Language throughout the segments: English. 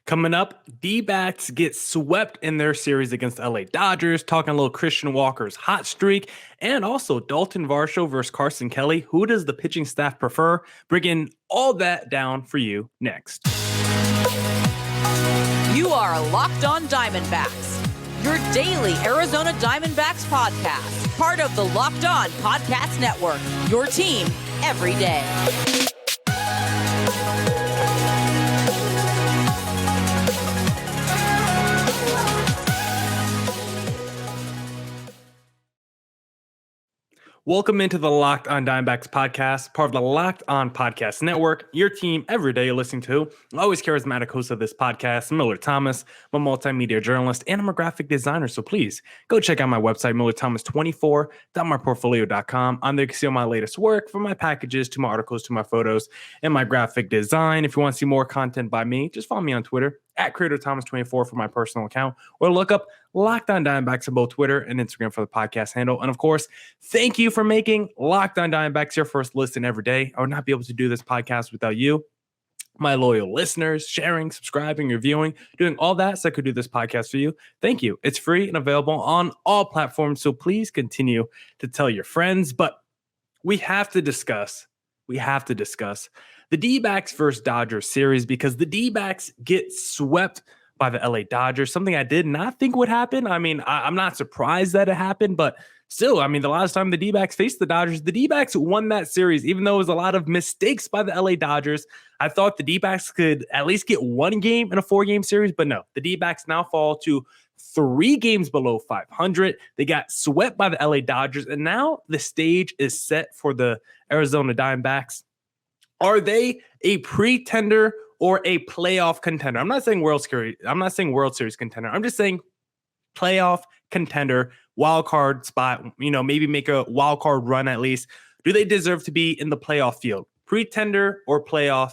Coming up, Dbacks get swept in their series against the LA Dodgers, talking a little Christian Walker's hot streak, and also Dalton Varsho versus Carson Kelly. Who does the pitching staff prefer? Bringing all that down for you next. You are Locked On Diamondbacks, your daily Arizona Diamondbacks podcast, part of the Locked On Podcast Network, your team every day. Welcome into the Locked On Diamondbacks podcast, part of the Locked On Podcast Network, your team every day you're listening to. Always charismatic host of this podcast, Millard Thomas. I'm a multimedia journalist and I'm a graphic designer, so please go check out my website, millardthomas24.myportfolio.com. On there you can see all my latest work, from my packages to my articles to my photos and my graphic design. If you want to see more content by me, just follow me on Twitter at CreatorThomas24 for my personal account, or look up Locked On Diamondbacks on both Twitter and Instagram for the podcast handle. And of course, thank you for making Locked On Diamondbacks your first listen every day. I would not be able to do this podcast without you, my loyal listeners, sharing, subscribing, reviewing, doing all that so I could do this podcast for you. Thank you. It's free and available on all platforms, so please continue to tell your friends. But we have to discuss the D-backs versus Dodgers series, because the D-backs get swept by the LA Dodgers, something I did not think would happen. I mean, I'm not surprised that it happened, but still, I mean, the last time the D-backs faced the Dodgers, the D-backs won that series, even though it was a lot of mistakes by the LA Dodgers. I thought the D-backs could at least get one game in a 4-game series, but no, the D-backs now fall to 3 games below 500. They got swept by the LA Dodgers, and now the stage is set for the Arizona Diamondbacks. Are they a pretender or a playoff contender? I'm not saying World Series contender. I'm just saying playoff contender, wild card spot, maybe make a wild card run at least. Do they deserve to be in the playoff field? Pretender or playoff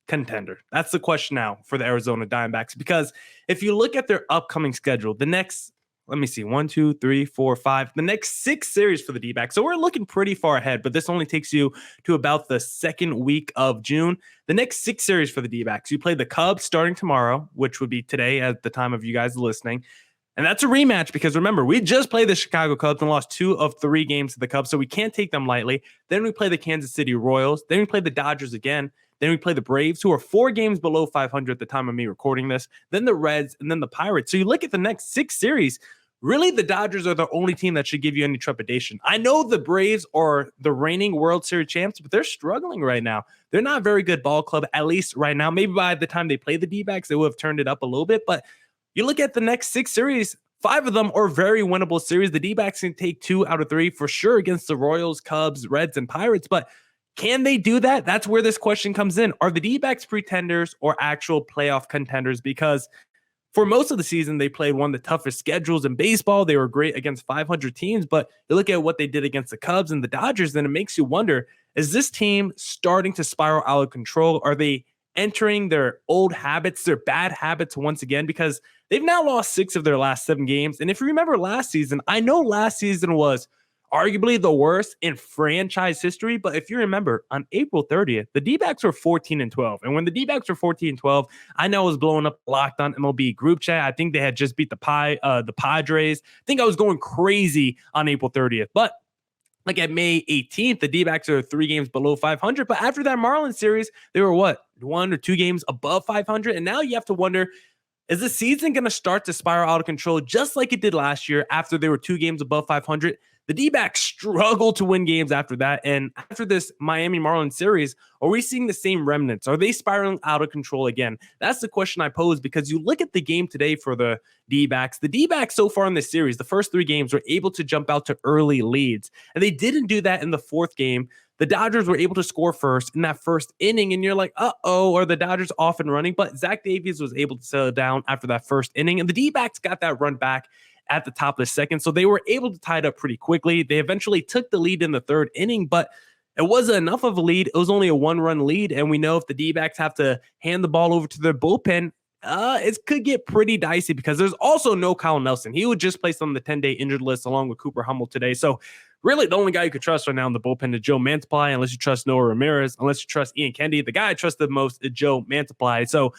contender? That's the question now for the Arizona Diamondbacks, because if you look at their upcoming schedule, the next, let me see, 1, 2, 3, 4, 5, the next 6 series for the D-backs. So we're looking pretty far ahead, but this only takes you to about the second week of June. The next 6 series for the D-backs, you play the Cubs starting tomorrow, which would be today at the time of you guys listening. And that's a rematch because, remember, we just played the Chicago Cubs and lost 2 of 3 games to the Cubs, so we can't take them lightly. Then we play the Kansas City Royals. Then we play the Dodgers again. Then we play the Braves, who are 4 games below 500 at the time of me recording this. Then the Reds, and then the Pirates. So you look at the next 6 series, really the Dodgers are the only team that should give you any trepidation. I know the Braves are the reigning World Series champs, but they're struggling right now. They're not a very good ball club, at least right now. Maybe by the time they play the D-backs, they would have turned it up a little bit. But you look at the next 6 series, 5 of them are very winnable series. The D-backs can take 2 out of 3 for sure against the Royals, Cubs, Reds, and Pirates. But can they do that? That's where this question comes in. Are the D-backs pretenders or actual playoff contenders? Because for most of the season, they played one of the toughest schedules in baseball. They were great against 500 teams, but you look at what they did against the Cubs and the Dodgers, then it makes you wonder, is this team starting to spiral out of control? Are they entering their old habits, their bad habits once again? Because they've now lost 6 of their last 7 games. And if you remember last season, I know last season was arguably the worst in franchise history. But if you remember, on April 30th, the D-backs were 14-12. And when the D-backs were 14-12, I know I was blowing up Locked On MLB group chat. I think they had just beat the Padres. I think I was going crazy on April 30th. But like at May 18th, the D-backs are 3 games below 500. But after that Marlins series, they were 1 or 2 games above 500. And now you have to wonder, is the season going to start to spiral out of control just like it did last year after they were 2 games above 500? The D-backs struggled to win games after that. And after this Miami Marlins series, are we seeing the same remnants? Are they spiraling out of control again? That's the question I pose, because you look at the game today for the D-backs. The D-backs so far in this series, the first 3 games, were able to jump out to early leads. And they didn't do that in the 4th game. The Dodgers were able to score first in that first inning, and you're like, uh-oh, are the Dodgers off and running? But Zach Davies was able to settle down after that first inning, and the D-backs got that run back at the top of the second, so they were able to tie it up pretty quickly. They eventually took the lead in the 3rd inning, but it wasn't enough of a lead. It was only a 1-run lead, and we know if the D-backs have to hand the ball over to their bullpen, it could get pretty dicey, because there's also no Kyle Nelson. He would just place on the 10-day injured list along with Cooper Hummel today. So really the only guy you could trust right now in the bullpen is Joe Mantiply, unless you trust Noah Ramirez, unless you trust Ian Kennedy. The guy I trust the most is Joe Mantiply. So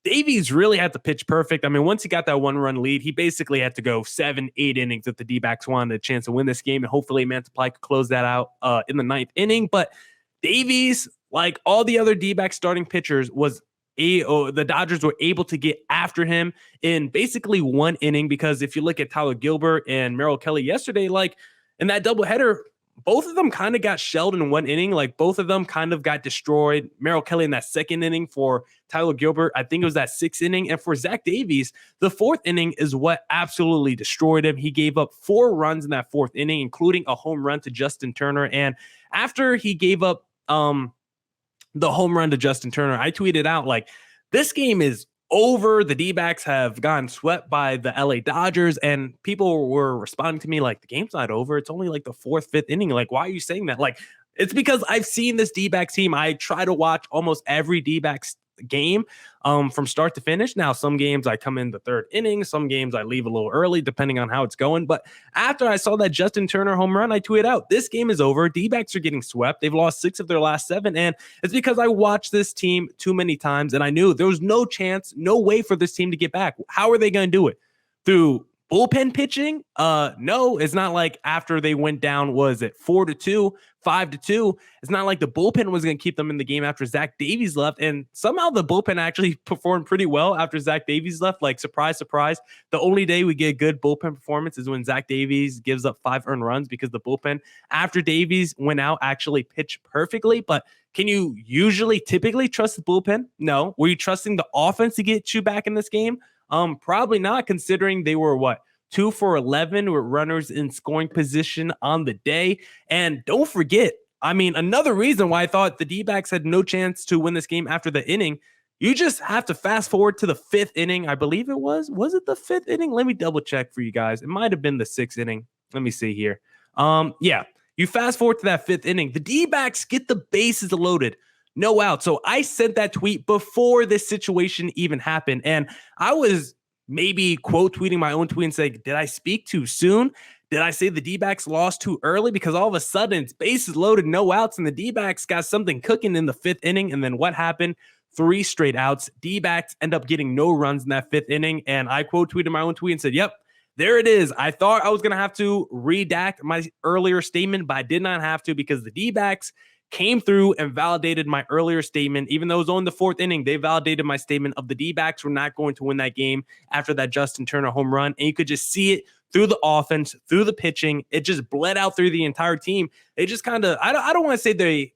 Davies really had to pitch perfect. I mean, once he got that 1-run lead, he basically had to go 7-8 innings if the D-backs wanted a chance to win this game, and hopefully Mantiply could close that out in the 9th inning. But Davies, like all the other D-back starting pitchers, the Dodgers were able to get after him in basically 1 inning, because if you look at Tyler Gilbert and Merrill Kelly yesterday, like in that doubleheader, both of them kind of got shelled in 1 inning. Like both of them kind of got destroyed. Merrill Kelly in that 2nd inning. For Tyler Gilbert, I think it was that 6th inning. And for Zach Davies, the 4th inning is what absolutely destroyed him. He gave up 4 runs in that 4th inning, including a home run to Justin Turner. And after he gave up the home run to Justin Turner, I tweeted out, like, this game is over. The D-backs have gotten swept by the LA Dodgers, and people were responding to me like, the game's not over. It's only like the 4th, 5th inning. Like, why are you saying that? Like, it's because I've seen this D-backs team. I try to watch almost every D-backs game from start to finish. Now, some games I come in the 3rd inning, some games I leave a little early, depending on how it's going. But after I saw that Justin Turner home run, I tweeted out, this game is over. D-backs are getting swept. They've lost 6 of their last 7. And it's because I watched this team too many times, and I knew there was no chance, no way for this team to get back. How are they going to do it? Through bullpen pitching? No, it's not like after they went down, was it 4-2, 5-2? It's not like the bullpen was going to keep them in the game after Zach Davies left. And somehow the bullpen actually performed pretty well after Zach Davies left. Like, surprise, surprise. The only day we get good bullpen performance is when Zach Davies gives up 5 earned runs, because the bullpen after Davies went out actually pitched perfectly. But can you typically trust the bullpen? No. Were you trusting the offense to get you back in this game? Probably not, considering they were 2 for 11 with runners in scoring position on the day. And don't forget, I mean, another reason why I thought the D-backs had no chance to win this game after the inning, you just have to fast forward to the 5th inning. I believe it was it the 5th inning? Let me double check for you guys. It might have been the 6th inning. Let me see here. Yeah, you fast forward to that 5th inning. The D-backs get the bases loaded, no out. So I sent that tweet before this situation even happened. And I was maybe quote tweeting my own tweet and saying, did I speak too soon? Did I say the D-backs lost too early? Because all of a sudden it's bases loaded, no outs, and the D-backs got something cooking in the 5th inning. And then what happened? 3 straight outs. D-backs end up getting no runs in that 5th inning. And I quote tweeted my own tweet and said, yep, there it is. I thought I was going to have to redact my earlier statement, but I did not have to, because the D-backs came through and validated my earlier statement. Even though it was only the 4th inning, they validated my statement of the D-backs were not going to win that game after that Justin Turner home run. And you could just see it through the offense, through the pitching. It just bled out through the entire team. They just kind of, I don't want to say they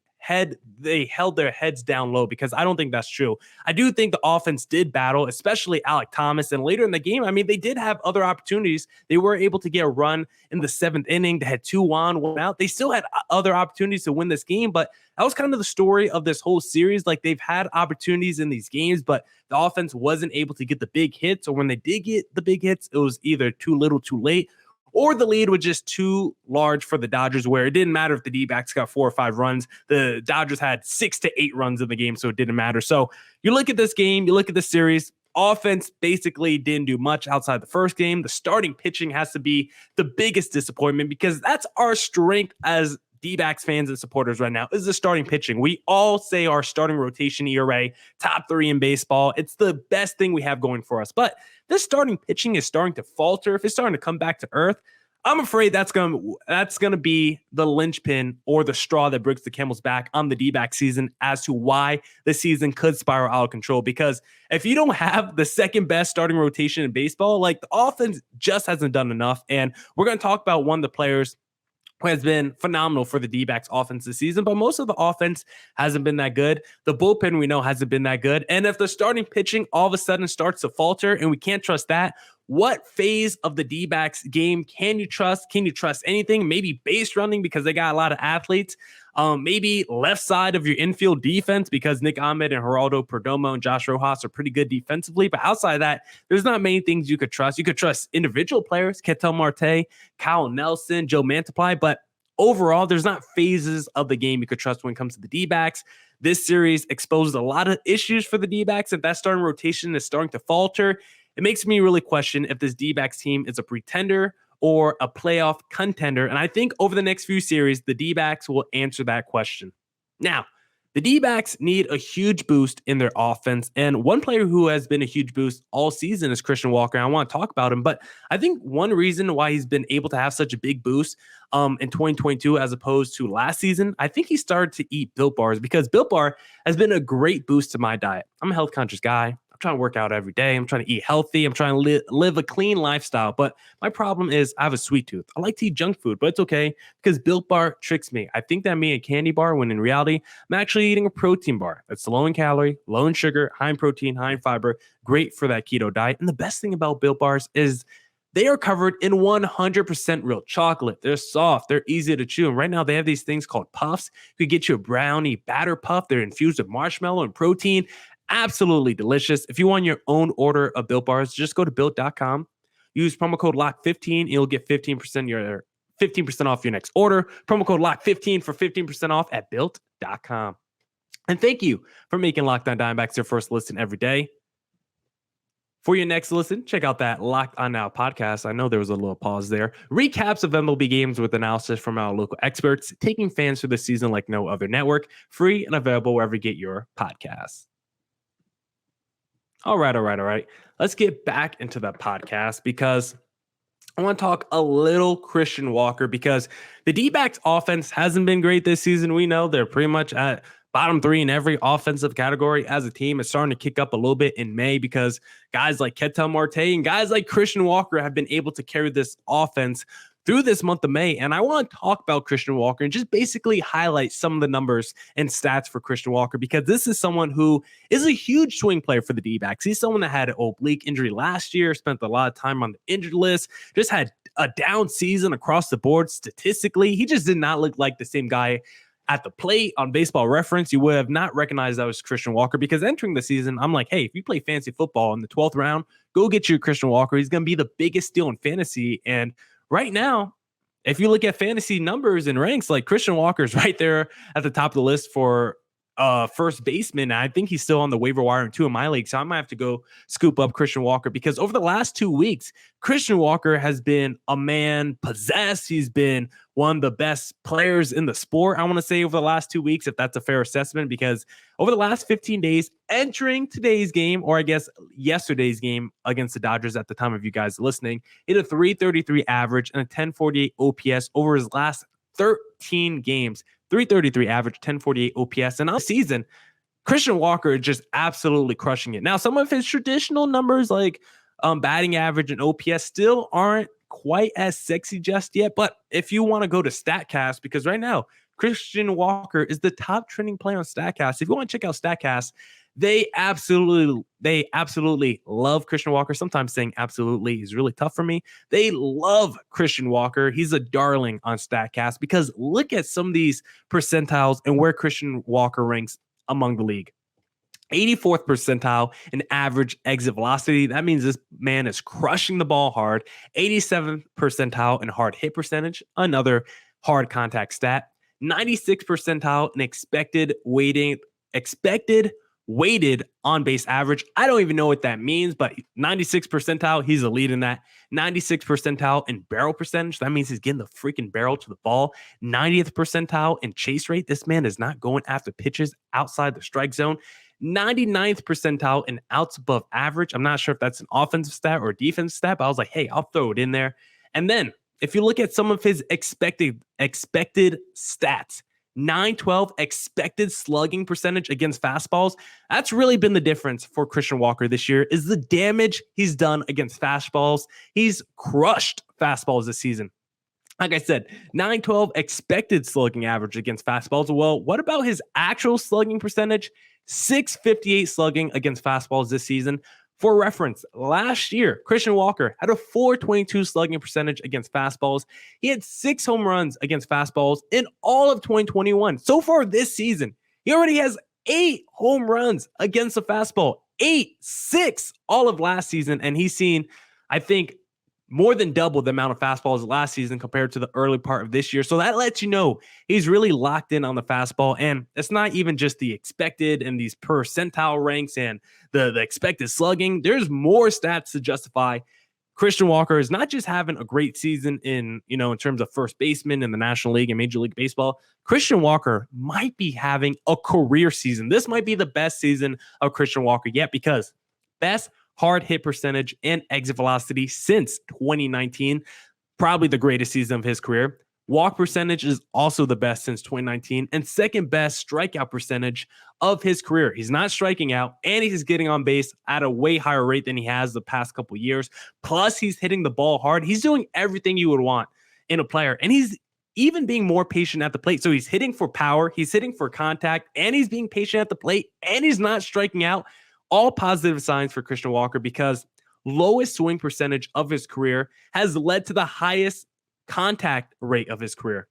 held their heads down low, because I don't think that's true. I do think the offense did battle, especially Alek Thomas. And later in the game, I mean, they did have other opportunities. They were able to get a run in the 7th inning. They had 2 on, 1 out. They still had other opportunities to win this game, but that was kind of the story of this whole series. Like, they've had opportunities in these games, but the offense wasn't able to get the big hits, or when they did get the big hits, it was either too little, too late, or the lead was just too large for the Dodgers, where it didn't matter if the D-backs got 4 or 5 runs. The Dodgers had 6 to 8 runs in the game, so it didn't matter. So you look at this game, you look at the series, offense basically didn't do much outside the first game. The starting pitching has to be the biggest disappointment, because that's our strength as D-backs fans and supporters right now, is the starting pitching. We all say our starting rotation ERA, top 3 in baseball. It's the best thing we have going for us. But this starting pitching is starting to falter. If it's starting to come back to earth, I'm afraid that's gonna be the linchpin, or the straw that breaks the camel's back on the D-back season, as to why the season could spiral out of control. Because if you don't have the second best starting rotation in baseball, like, the offense just hasn't done enough. And we're going to talk about one of the players who has been phenomenal for the D-backs offense this season, but most of the offense hasn't been that good. The bullpen, we know, hasn't been that good. And if the starting pitching all of a sudden starts to falter and we can't trust that, what phase of the D-backs game can you trust? Can you trust anything? Maybe base running, because they got a lot of athletes. Maybe left side of your infield defense, because Nick Ahmed and Geraldo Perdomo and Josh Rojas are pretty good defensively. But outside of that, there's not many things you could trust. You could trust individual players, Ketel Marte, Kyle Nelson, Joe Mantiply, but overall, there's not phases of the game you could trust when it comes to the D-backs. This series exposed a lot of issues for the D-backs. If that starting rotation is starting to falter, it makes me really question if this D-backs team is a pretender or a playoff contender. And I think over the next few series, the D-backs will answer that question. Now, The D-backs need a huge boost in their offense, and one player who has been a huge boost all season is Christian Walker. And I want to talk about him, but I think one reason why he's been able to have such a big boost in 2022 as opposed to last season, I think he started to eat Built Bars, because Built Bar has been a great boost to my diet. I'm a health conscious guy. Trying to work out every day. I'm trying to eat healthy. I'm trying to live a clean lifestyle. But my problem is I have a sweet tooth. I like to eat junk food, but it's okay because Built Bar tricks me. I think that I'm eating a candy bar when in reality, I'm actually eating a protein bar that's low in calorie, low in sugar, high in protein, high in fiber, great for that keto diet. And the best thing about Built Bars is they are covered in 100% real chocolate. They're soft. They're easy to chew. And right now they have these things called puffs. You could get you a brownie batter puff. They're infused with marshmallow and protein. Absolutely delicious. If you want your own order of Built Bars, just go to built.com. Use promo code LOCK15 and you'll get 15% off your next order. Promo code LOCK15 for 15% off at built.com. And thank you for making Locked On Diamondbacks your first listen every day. For your next listen, check out that Locked On Now podcast. I know there was a little pause there. Recaps of MLB games with analysis from our local experts, taking fans through the season like no other network. Free and available wherever you get your podcasts. All right. Let's get back into the podcast because I want to talk a little Christian Walker, because the D-backs offense hasn't been great this season. We know they're pretty much at bottom 3 in every offensive category as a team. It's starting to kick up a little bit in May because guys like Ketel Marte and guys like Christian Walker have been able to carry this offense through this month of May. And I want to talk about Christian Walker and just basically highlight some of the numbers and stats for Christian Walker, because this is someone who is a huge swing player for the D-backs. He's someone that had an oblique injury last year, spent a lot of time on the injured list, just had a down season across the board statistically. He just did not look like the same guy at the plate. On Baseball Reference, you would have not recognized that was Christian Walker, because entering the season, I'm like, hey, if you play fantasy football in the 12th round, go get you Christian Walker. He's going to be the biggest steal in fantasy. And right now, if you look at fantasy numbers and ranks, like Christian Walker's right there at the top of the list for first baseman. I think he's still on the waiver wire in 2 of my leagues. So I might have to go scoop up Christian Walker, because over the last 2 weeks, Christian Walker has been a man possessed. He's been one of the best players in the sport, I want to say, over the last 2 weeks, if that's a fair assessment, because over the last 15 days, entering today's game, or I guess yesterday's game against the Dodgers at the time of you guys listening, hit a 333 average and a 1048 OPS over his last 13 games. 333 average, 1048 OPS. And on the season, Christian Walker is just absolutely crushing it. Now, some of his traditional numbers like batting average and OPS still aren't quite as sexy just yet. But if you want to go to StatCast, because right now, Christian Walker is the top trending player on StatCast. If you want to check out StatCast, they absolutely love Christian Walker. Sometimes saying absolutely is really tough for me. They love Christian Walker. He's a darling on StatCast, because look at some of these percentiles and where Christian Walker ranks among the league. 84th percentile in average exit velocity. That means this man is crushing the ball hard. 87th percentile in hard hit percentage, another hard contact stat. 96th percentile in expected weighted on base average. I don't even know what that means, but 96th percentile, he's a lead in that. 96th percentile in barrel percentage. That means he's getting the freaking barrel to the ball. 90th percentile in chase rate. This man is not going after pitches outside the strike zone. 99th percentile in outs above average. I'm not sure if that's an offensive stat or a defensive stat, but I was like, hey, I'll throw it in there. And then if you look at some of his expected stats, 912 expected slugging percentage against fastballs. That's really been the difference for Christian Walker this year, is the damage he's done against fastballs. He's crushed fastballs this season. Like I said, 912 expected slugging average against fastballs. Well, what about his actual slugging percentage? 658 slugging against fastballs this season. For reference, last year, Christian Walker had a 422 slugging percentage against fastballs. He had 6 home runs against fastballs in all of 2021. So far this season, he already has 8 home runs against the fastball. 6 all of last season. And he's seen, I think, more than double the amount of fastballs last season compared to the early part of this year. So that lets you know he's really locked in on the fastball. And it's not even just the expected and these percentile ranks and the expected slugging. There's more stats to justify Christian Walker is not just having a great season in terms of first baseman in the National League and Major League Baseball. Christian Walker might be having a career season. This might be the best season of Christian Walker yet, because best hard hit percentage and exit velocity since 2019, probably the greatest season of his career. Walk percentage is also the best since 2019, and second best strikeout percentage of his career. He's not striking out, and he's getting on base at a way higher rate than he has the past couple years. Plus, he's hitting the ball hard. He's doing everything you would want in a player, and he's even being more patient at the plate. So he's hitting for power, he's hitting for contact, and he's being patient at the plate, and he's not striking out. All positive signs for Christian Walker, because lowest swing percentage of his career has led to the highest contact rate of his career.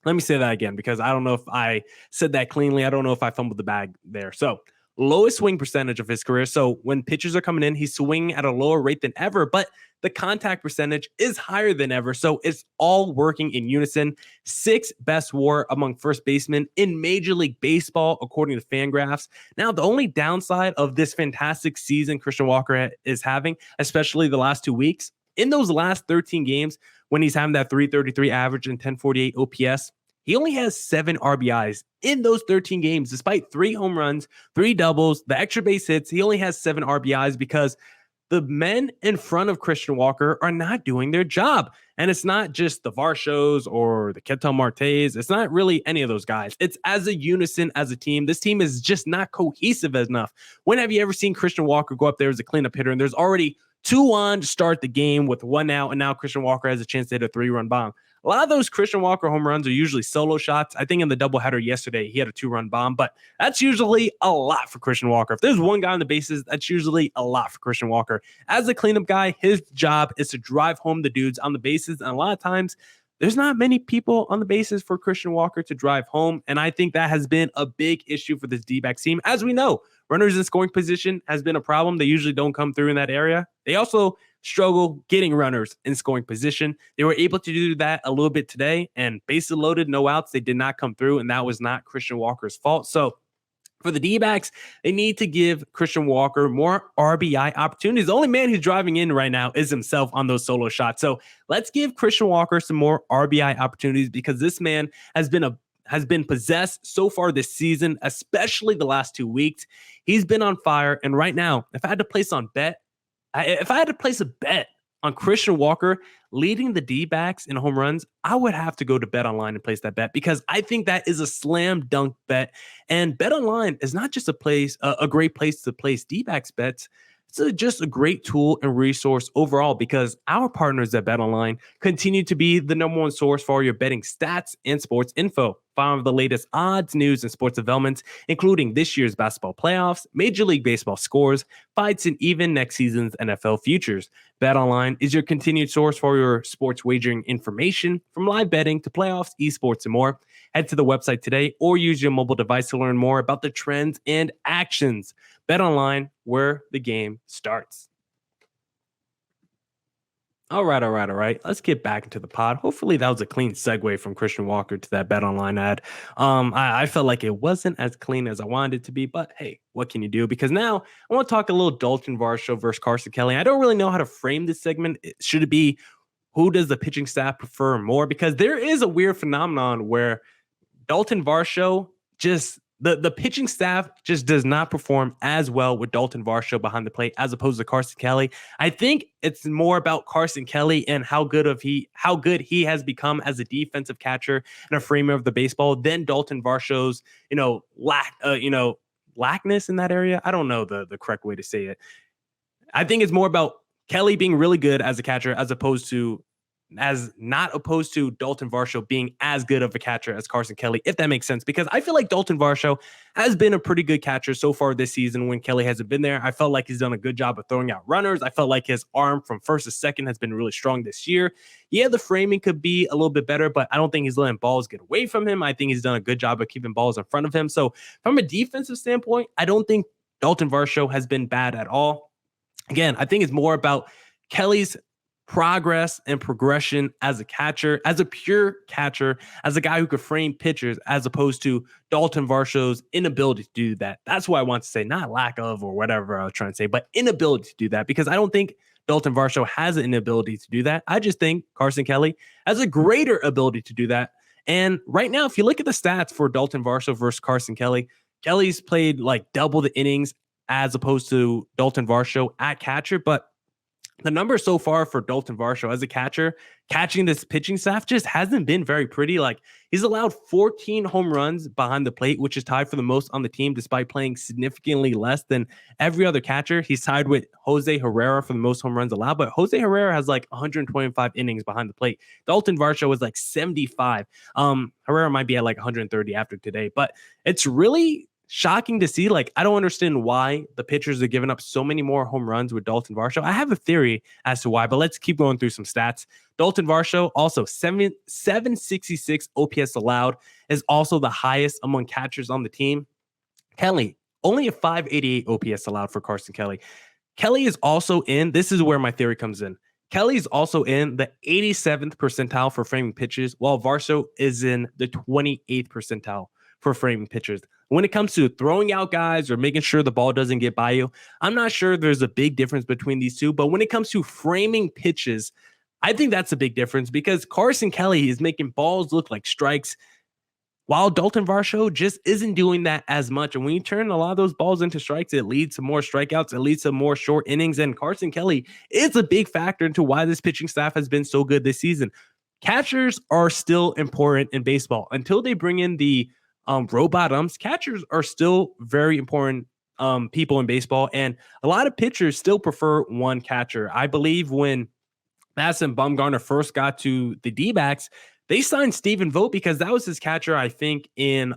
Let me say that again, because I don't know if I said that cleanly. I don't know if I fumbled the bag there. So lowest swing percentage of his career. So when pitchers are coming in, he's swinging at a lower rate than ever, but the contact percentage is higher than ever. So it's all working in unison. 6th best WAR among first basemen in Major League Baseball, according to Fangraphs. Now, the only downside of this fantastic season Christian Walker is having, especially the last 2 weeks, in those last 13 games, when he's having that 333 average and 1048 OPS, he only has 7 RBIs in those 13 games, despite 3 home runs, 3 doubles, the extra base hits. He only has 7 RBIs because the men in front of Christian Walker are not doing their job. And it's not just the Varshos or the Ketel Martes. It's not really any of those guys. It's as a unison, as a team. This team is just not cohesive enough. When have you ever seen Christian Walker go up there as a cleanup hitter and there's already 2 on to start the game with 1 out, and now Christian Walker has a chance to hit a 3-run bomb? A lot of those Christian Walker home runs are usually solo shots. I think in the doubleheader yesterday, he had a 2-run bomb, but that's usually a lot for Christian Walker. If there's 1 guy on the bases, that's usually a lot for Christian Walker. As a cleanup guy, his job is to drive home the dudes on the bases, and a lot of times, there's not many people on the bases for Christian Walker to drive home, and I think that has been a big issue for this D-backs team. As we know, runners in scoring position has been a problem. They usually don't come through in that area. They also struggle getting runners in scoring position. They were able to do that a little bit today, and bases loaded, no outs, they did not come through, and that was not Christian Walker's fault. So for the D-backs, they need to give Christian Walker more RBI opportunities. The only man who's driving in right now is himself on those solo shots. So let's give Christian Walker some more RBI opportunities, because this man has been possessed so far this season, especially the last 2 weeks. He's been on fire, and right now, if I had to place a bet on Christian Walker leading the D-backs in home runs, I would have to go to BetOnline and place that bet, because I think that is a slam dunk bet. And BetOnline is not just a great place to place D-backs bets. It's just a great tool and resource overall, because our partners at BetOnline continue to be the number 1 source for all your betting stats and sports info. Find the latest odds, news, and sports developments, including this year's basketball playoffs, Major League Baseball scores, fights, and even next season's NFL futures. BetOnline is your continued source for your sports wagering information, from live betting to playoffs, esports, and more. Head to the website today or use your mobile device to learn more about the trends and actions. BetOnline, where the game starts. All right. Let's get back into the pod. Hopefully that was a clean segue from Christian Walker to that BetOnline ad. I felt like it wasn't as clean as I wanted it to be, but hey, what can you do? Because now I want to talk a little Dalton Varsho versus Carson Kelly. I don't really know how to frame this segment. Should it be, who does the pitching staff prefer more? Because there is a weird phenomenon where Dalton Varsho the pitching staff just does not perform as well with Dalton Varsho behind the plate as opposed to Carson Kelly. I think it's more about Carson Kelly and how good he has become as a defensive catcher and a framer of the baseball than Dalton Varsho's, lackness in that area. I don't know the correct way to say it. I think it's more about Kelly being really good as a catcher not opposed to Dalton Varsho being as good of a catcher as Carson Kelly, if that makes sense. Because I feel like Dalton Varsho has been a pretty good catcher so far this season when Kelly hasn't been there. I felt like he's done a good job of throwing out runners. I felt like his arm from first to second has been really strong this year. Yeah, the framing could be a little bit better, but I don't think he's letting balls get away from him. I think he's done a good job of keeping balls in front of him. So from a defensive standpoint, I don't think Dalton Varsho has been bad at all. Again, I think it's more about Kelly's progress and progression as a catcher, as a pure catcher, as a guy who could frame pitchers, as opposed to Dalton Varsho's inability to do that. That's what I want to say, not lack of or whatever I was trying to say, but inability to do that, because I don't think Dalton Varsho has an ability to do that. I just think Carson Kelly has a greater ability to do that. And right now, if you look at the stats for Dalton Varsho versus Carson Kelly, Kelly's played like double the innings as opposed to Dalton Varsho at catcher. But the numbers so far for Dalton Varsho as a catcher, catching this pitching staff just hasn't been very pretty. Like, he's allowed 14 home runs behind the plate, which is tied for the most on the team, despite playing significantly less than every other catcher. He's tied with Jose Herrera for the most home runs allowed, but Jose Herrera has like 125 innings behind the plate. Dalton Varsho was like 75. Herrera might be at like 130 after today, but it's really shocking to see. Like, I don't understand why the pitchers are giving up so many more home runs with Dalton Varsho. I have a theory as to why, but let's keep going through some stats. Dalton Varsho, also 766 OPS allowed, is also the highest among catchers on the team. Kelly, only a 588 OPS allowed for Carson Kelly. Kelly is also in, this is where my theory comes in. Kelly's also in the 87th percentile for framing pitches, while Varsho is in the 28th percentile for framing pitchers. When it comes to throwing out guys or making sure the ball doesn't get by you, I'm not sure there's a big difference between these two. But when it comes to framing pitches, I think that's a big difference because Carson Kelly is making balls look like strikes, while Dalton Varsho just isn't doing that as much. And when you turn a lot of those balls into strikes, it leads to more strikeouts. It leads to more short innings. And Carson Kelly is a big factor into why this pitching staff has been so good this season. Catchers are still important in baseball. Until they bring in the robot umps, catchers are still very important people in baseball, and a lot of pitchers still prefer one catcher. I believe when Madison Bumgarner first got to the Dbacks, they signed Stephen Vogt because that was his catcher, I think, in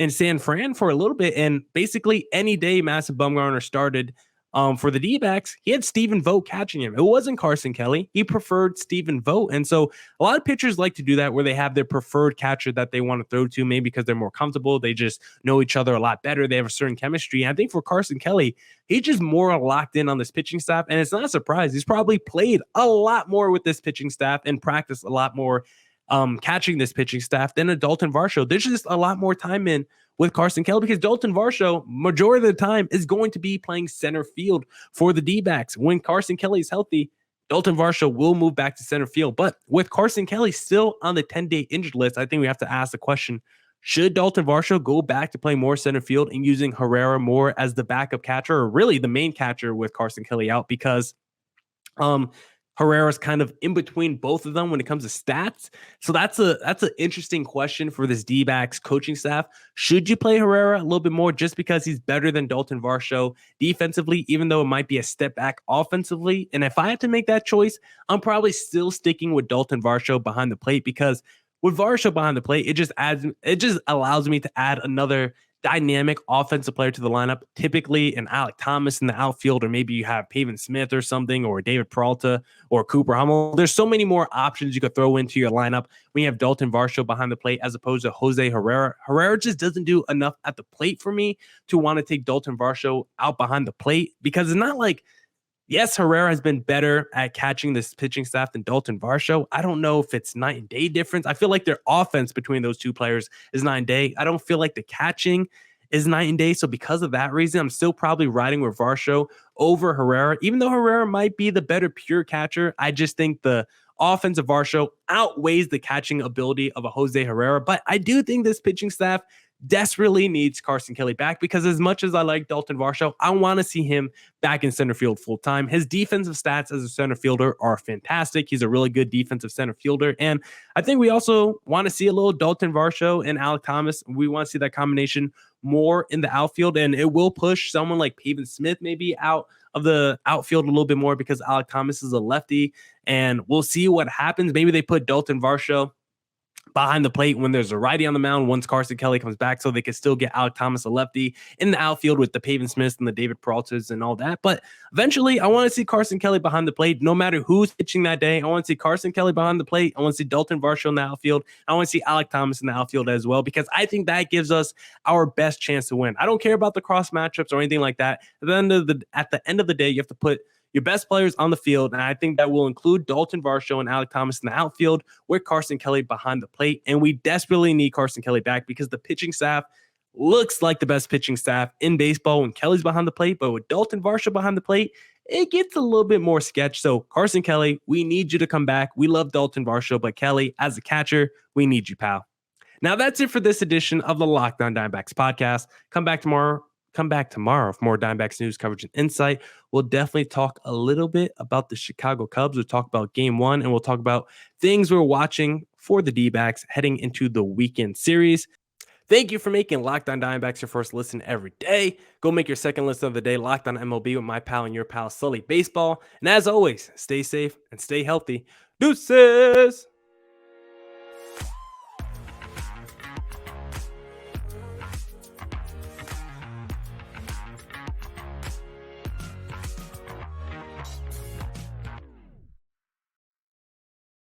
San Fran for a little bit. And basically any day Madison Bumgarner started for the Dbacks, he had Stephen Vogt catching him. It wasn't Carson Kelly. He preferred Stephen Vogt. And so a lot of pitchers like to do that, where they have their preferred catcher that they want to throw to, maybe because they're more comfortable. They just know each other a lot better. They have a certain chemistry. And I think for Carson Kelly, he's just more locked in on this pitching staff. And it's not a surprise. He's probably played a lot more with this pitching staff and practiced a lot more catching this pitching staff than a Dalton Varsho. There's just a lot more time in with Carson Kelly because Dalton Varsho, majority of the time, is going to be playing center field for the D-backs. When Carson Kelly is healthy, Dalton Varsho will move back to center field. But with Carson Kelly still on the 10-day injured list, I think we have to ask the question, should Dalton Varsho go back to playing more center field and using Herrera more as the backup catcher, or really the main catcher with Carson Kelly out? Because Herrera's kind of in between both of them when it comes to stats. So that's an interesting question for this D-backs coaching staff. Should you play Herrera a little bit more just because he's better than Dalton Varsho defensively, even though it might be a step back offensively? And if I had to make that choice, I'm probably still sticking with Dalton Varsho behind the plate, because with Varsho behind the plate, it just allows me to add another dynamic offensive player to the lineup, typically an Alek Thomas in the outfield, or maybe you have Pavin Smith or something, or David Peralta or Cooper Hummel. There's so many more options you could throw into your lineup when you have Dalton Varsho behind the plate as opposed to Jose Herrera. Herrera just doesn't do enough at the plate for me to want to take Dalton Varsho out behind the plate, because it's not like, yes, Herrera has been better at catching this pitching staff than Dalton Varsho. I don't know if it's night and day difference. I feel like their offense between those two players is night and day. I don't feel like the catching is night and day. So because of that reason, I'm still probably riding with Varsho over Herrera. Even though Herrera might be the better pure catcher, I just think the offense of Varsho outweighs the catching ability of a Jose Herrera. But I do think this pitching staff desperately needs Carson Kelly back, because as much as I like Dalton Varsho, I want to see him back in center field full time. His defensive stats as a center fielder are fantastic. He's a really good defensive center fielder. And I think we also want to see a little Dalton Varsho and Alek Thomas. We want to see that combination more in the outfield, and it will push someone like Pavin Smith maybe out of the outfield a little bit more, because Alek Thomas is a lefty, and we'll see what happens. Maybe they put Dalton Varsho behind the plate when there's a righty on the mound once Carson Kelly comes back, so they can still get Alek Thomas, a lefty, in the outfield with the Pavin Smiths and the David Peraltas and all that. But eventually, I want to see Carson Kelly behind the plate no matter who's pitching that day. I want to see Carson Kelly behind the plate. I want to see Dalton Varsho in the outfield. I want to see Alek Thomas in the outfield as well, because I think that gives us our best chance to win. I don't care about the cross matchups or anything like that. At the end of the day, you have to put your best players on the field, and I think that will include Dalton Varsho and Alek Thomas in the outfield with Carson Kelly behind the plate. And we desperately need Carson Kelly back, because the pitching staff looks like the best pitching staff in baseball when Kelly's behind the plate, but with Dalton Varsho behind the plate, it gets a little bit more sketch. So Carson Kelly, we need you to come back. We love Dalton Varsho, but Kelly, as a catcher, we need you, pal. Now that's it for this edition of the Locked On Diamondbacks podcast. Come back tomorrow for more Diamondbacks news, coverage, and insight. We'll definitely talk a little bit about the Chicago Cubs. We'll talk about game 1, and we'll talk about things we're watching for the Dbacks heading into the weekend series. Thank you for making Locked On Diamondbacks your first listen every day. Go make your second listen of the day Locked On MLB with my pal and your pal, Sully Baseball. And as always, stay safe and stay healthy. Deuces!